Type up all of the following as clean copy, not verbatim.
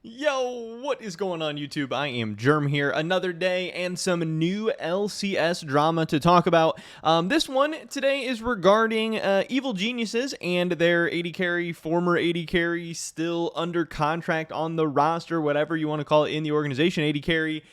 Yo, what is going on YouTube? I am Germ here, another day and some new LCS drama to talk about. This one today is regarding Evil Geniuses and their AD carry, former AD carry, still under contract on the roster, whatever you want to call it in the organization, AD carry.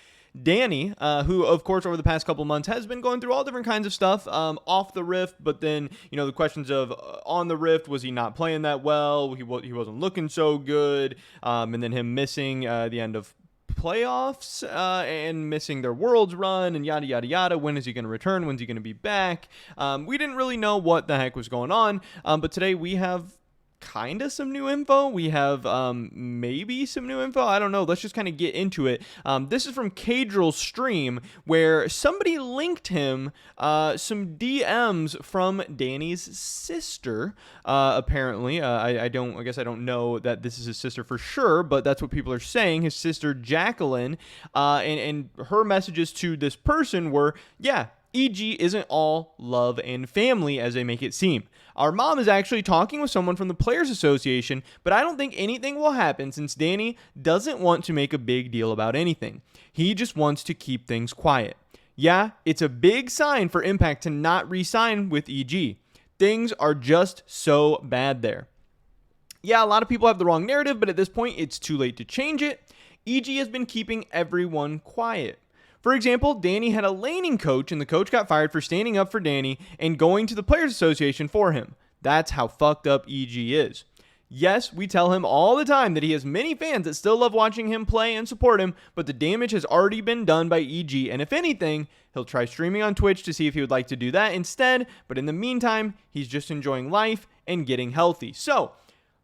Danny, who, of course, over the past couple months has been going through all different kinds of stuff off the Rift, but then, the questions of on the Rift, was he not playing that well? He wasn't looking so good, and then him missing the end of playoffs and missing their Worlds run and yada, yada, yada. When is he going to return? When's he going to be back? We didn't really know what the heck was going on, but today we have kind of some new info. We have maybe some new info. I don't know. Let's just kind of get into it. This is from Cadrill's stream where somebody linked him some DMs from Danny's sister. Apparently, I guess I don't know that this is his sister for sure, but that's what people are saying. His sister Jacqueline, and her messages to this person were, yeah, EG isn't all love and family as they make it seem. Our mom is actually talking with someone from the Players Association, but I don't think anything will happen since Danny doesn't want to make a big deal about anything. He just wants to keep things quiet. Yeah, it's a big sign for Impact to not re-sign with EG. Things are just so bad there. Yeah, a lot of people have the wrong narrative, but at this point, it's too late to change it. EG has been keeping everyone quiet. For example, Danny had a laning coach, and the coach got fired for standing up for Danny and going to the Players Association for him. That's how fucked up EG is. Yes, we tell him all the time that he has many fans that still love watching him play and support him, but the damage has already been done by EG, and if anything, he'll try streaming on Twitch to see if he would like to do that instead, but in the meantime, he's just enjoying life and getting healthy. So,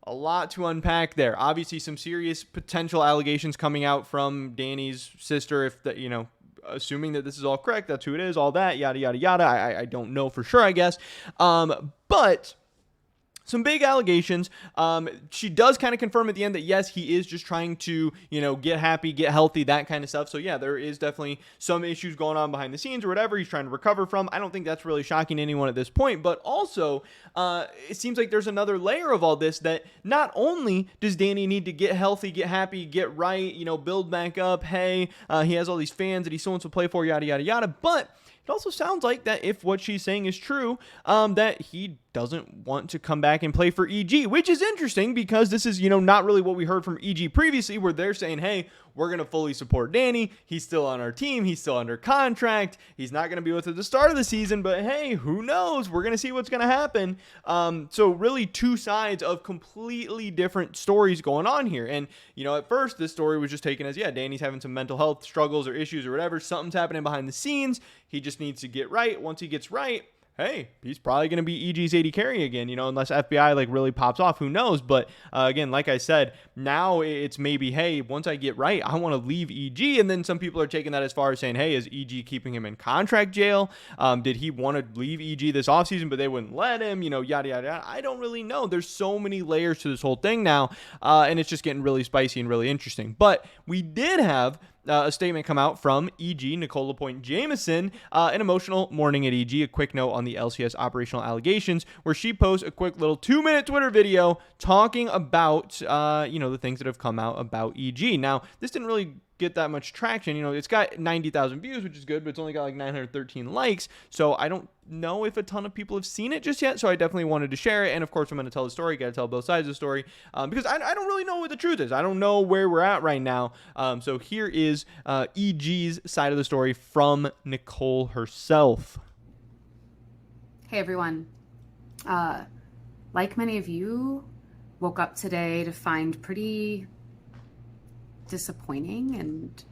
a lot to unpack there. Obviously, some serious potential allegations coming out from Danny's sister, if the, assuming that this is all correct, that's who it is, all that, yada, yada, yada. I don't know for sure, I guess. But some big allegations. She does kind of confirm at the end that, yes, he is just trying to, get happy, get healthy, that kind of stuff. So, yeah, there is definitely some issues going on behind the scenes or whatever he's trying to recover from. I don't think that's really shocking to anyone at this point. But also, it seems like there's another layer of all this that not only does Danny need to get healthy, get happy, get right, build back up. Hey, he has all these fans that he still wants to play for, yada, yada, yada. But it also sounds like that if what she's saying is true, that he doesn't want to come back and play for EG, which is interesting because this is, not really what we heard from EG previously, where they're saying, hey, we're going to fully support Danny. He's still on our team. He's still under contract. He's not going to be with us at the start of the season, but hey, who knows? We're going to see what's going to happen. So really two sides of completely different stories going on here. And, at first this story was just taken as, yeah, Danny's having some mental health struggles or issues or whatever. Something's happening behind the scenes. He just needs to get right. Once he gets right, hey, he's probably going to be EG's AD carry again, unless FBI really pops off, who knows? But again, like I said, now it's maybe, hey, once I get right, I want to leave EG. And then some people are taking that as far as saying, hey, is EG keeping him in contract jail? Did he want to leave EG this offseason, but they wouldn't let him, yada, yada, yada. I don't really know. There's so many layers to this whole thing now, and it's just getting really spicy and really interesting. But we did have a statement come out from EG, Nicole LaPointe Jameson, an emotional morning at EG, a quick note on the LCS operational allegations, where she posts a quick little 2-minute Twitter video talking about, the things that have come out about EG. Now, this didn't really get that much traction. It's got 90,000 views, which is good, but it's only got 913 likes. So I don't know if a ton of people have seen it just yet. So I definitely wanted to share it. And of course, I'm going to tell the story. Got to tell both sides of the story because I don't really know what the truth is. I don't know where we're at right now. So here is EG's side of the story from Nicole herself. Hey everyone. Like many of you, woke up today to find pretty disappointing and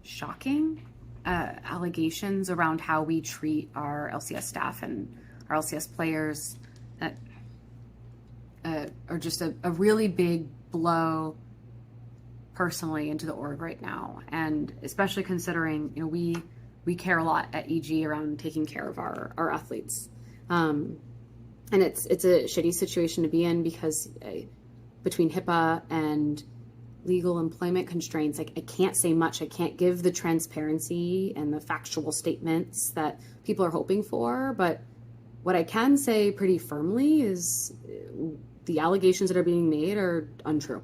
shocking allegations around how we treat our LCS staff and our LCS players that are just a really big blow personally into the org right now. And especially considering, we care a lot at EG around taking care of our athletes. And it's a shitty situation to be in because between HIPAA and legal employment constraints, I can't say much. I can't give the transparency and the factual statements that people are hoping for. But what I can say pretty firmly is the allegations that are being made are untrue.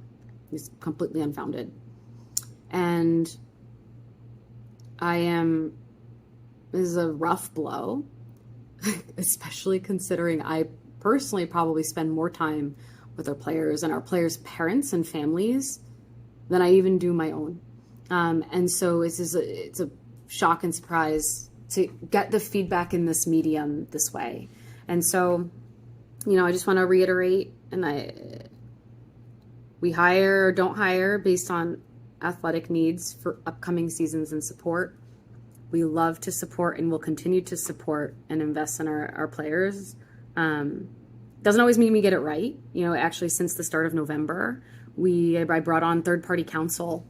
It's completely unfounded. And this is a rough blow, especially considering I personally probably spend more time with our players and our players' parents and families than I even do my own. And so it's a shock and surprise to get the feedback in this medium this way. And so, I just want to reiterate, we hire or don't hire based on athletic needs for upcoming seasons and support. We love to support and will continue to support and invest in our players. Doesn't always mean we get it right. Actually, since the start of November, I brought on third-party counsel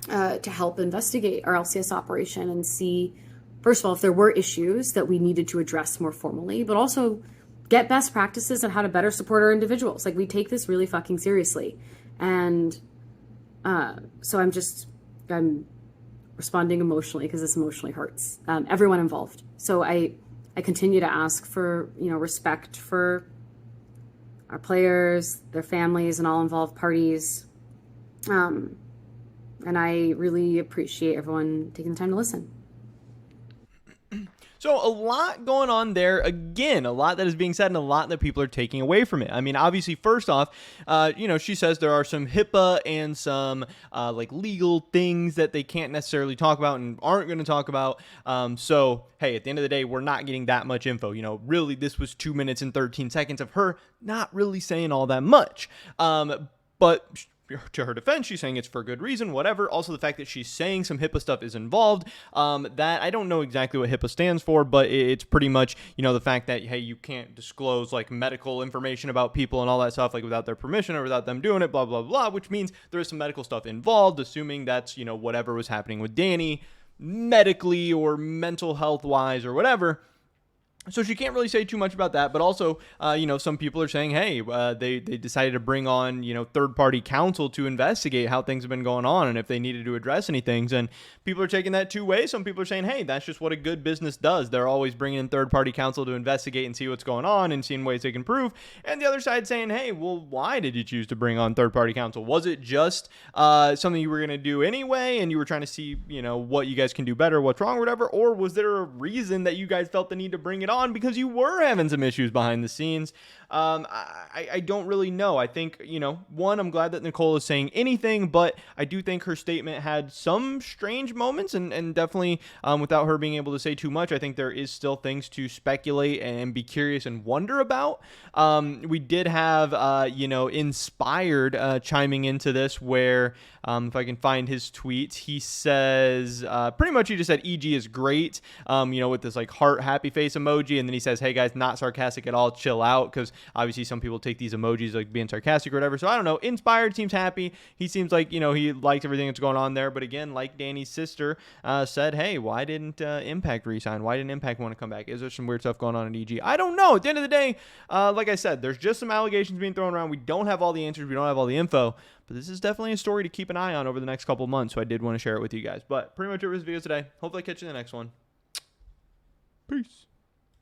to help investigate our LCS operation and see, first of all, if there were issues that we needed to address more formally, but also get best practices on how to better support our individuals. Like, we take this really fucking seriously. And so I'm responding emotionally because this emotionally hurts everyone involved. So I continue to ask for, respect for our players, their families, and all involved parties. And I really appreciate everyone taking the time to listen. So a lot going on there. Again, a lot that is being said and a lot that people are taking away from it. I mean, obviously, first off, she says there are some HIPAA and some legal things that they can't necessarily talk about and aren't going to talk about. So, hey, at the end of the day, we're not getting that much info. Really, this was 2 minutes and 13 seconds of her not really saying all that much. But to her defense, she's saying it's for good reason, whatever. Also, the fact that she's saying some HIPAA stuff is involved, that I don't know exactly what HIPAA stands for, but it's pretty much, the fact that, hey, you can't disclose medical information about people and all that stuff, without their permission or without them doing it, blah, blah, blah, which means there is some medical stuff involved, assuming that's, whatever was happening with Danny medically or mental health wise or whatever. So she can't really say too much about that, but also, some people are saying, hey, they decided to bring on, third-party counsel to investigate how things have been going on and if they needed to address any things. And people are taking that two ways. Some people are saying, hey, that's just what a good business does. They're always bringing in third-party counsel to investigate and see what's going on and seeing ways they can improve. And the other side saying, hey, well, why did you choose to bring on third-party counsel? Was it just something you were going to do anyway and you were trying to see, what you guys can do better, what's wrong, or whatever? Or was there a reason that you guys felt the need to bring it on because you were having some issues behind the scenes? I don't really know. I think, one, I'm glad that Nicole is saying anything, but I do think her statement had some strange moments and definitely without her being able to say too much, I think there is still things to speculate and be curious and wonder about. We did have, Inspired chiming into this where, if I can find his tweets, he says, pretty much he just said EG is great, with this heart happy face emoji. And then he says, hey guys, not sarcastic at all, chill out. Cause obviously some people take these emojis being sarcastic or whatever. So I don't know. Inspired seems happy. He seems like, he likes everything that's going on there. But again, like Danny's sister said, hey, why didn't Impact resign? Why didn't Impact want to come back? Is there some weird stuff going on in EG? I don't know. At the end of the day, like I said, there's just some allegations being thrown around. We don't have all the answers. We don't have all the info. But this is definitely a story to keep an eye on over the next couple months. So I did want to share it with you guys. But pretty much it was the video today. Hopefully I catch you in the next one. Peace.